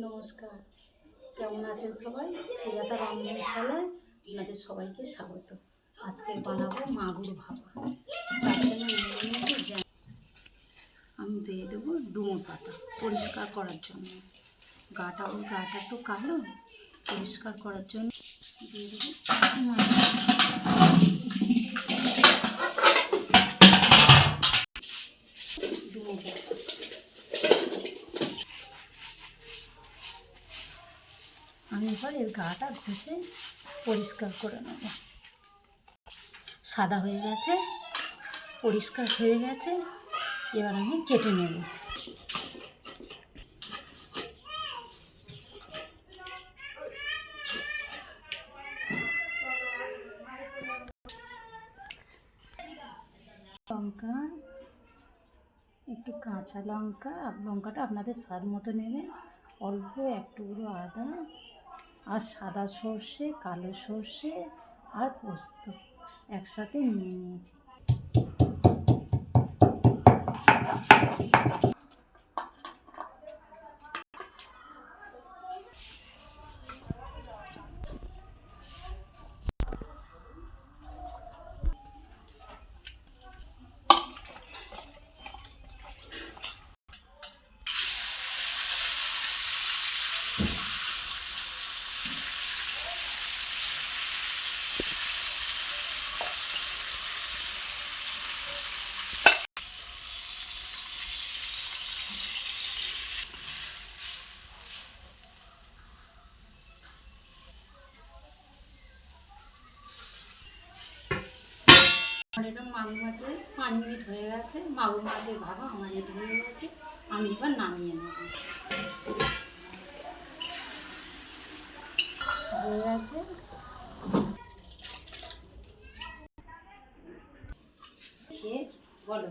নমস্কার, কেমন আছেন সবাই? সুজাতা রন্ধনশালায় আপনাদের সবাইকে স্বাগত। আজকে বানাবো মাগুর ভাপা। তার জন্য আমি দিয়ে দেবো ডুমো পাতা পরিষ্কার করার জন্য। গাটা একটু কালো, পরিষ্কার করার জন্য দিয়ে দেবো ডুমো পাতা। আমি এবার এর গাটা ঘষে পরিষ্কার করে নেব। সাদা হয়ে গেছে, পরিষ্কার হয়ে গেছে। এবার আমি কেটে নেব। লঙ্কা, একটু কাঁচা লঙ্কা, লঙ্কাটা আপনাদের স্বাদ মতো নেবেন। অল্প এক টুকরো আদা, আর সাদা সর্ষে, কালো সর্ষে আর পোস্ত একসাথে নিয়ে নিয়েছি। এটা মাগুর মাছে 5 মিনিট হয়ে গেছে। মাগুর মাছের ভাপা আমার রেডি হয়ে গেছে। আমি এবার নামিয়ে নেব। হয়ে গেছে। বলো।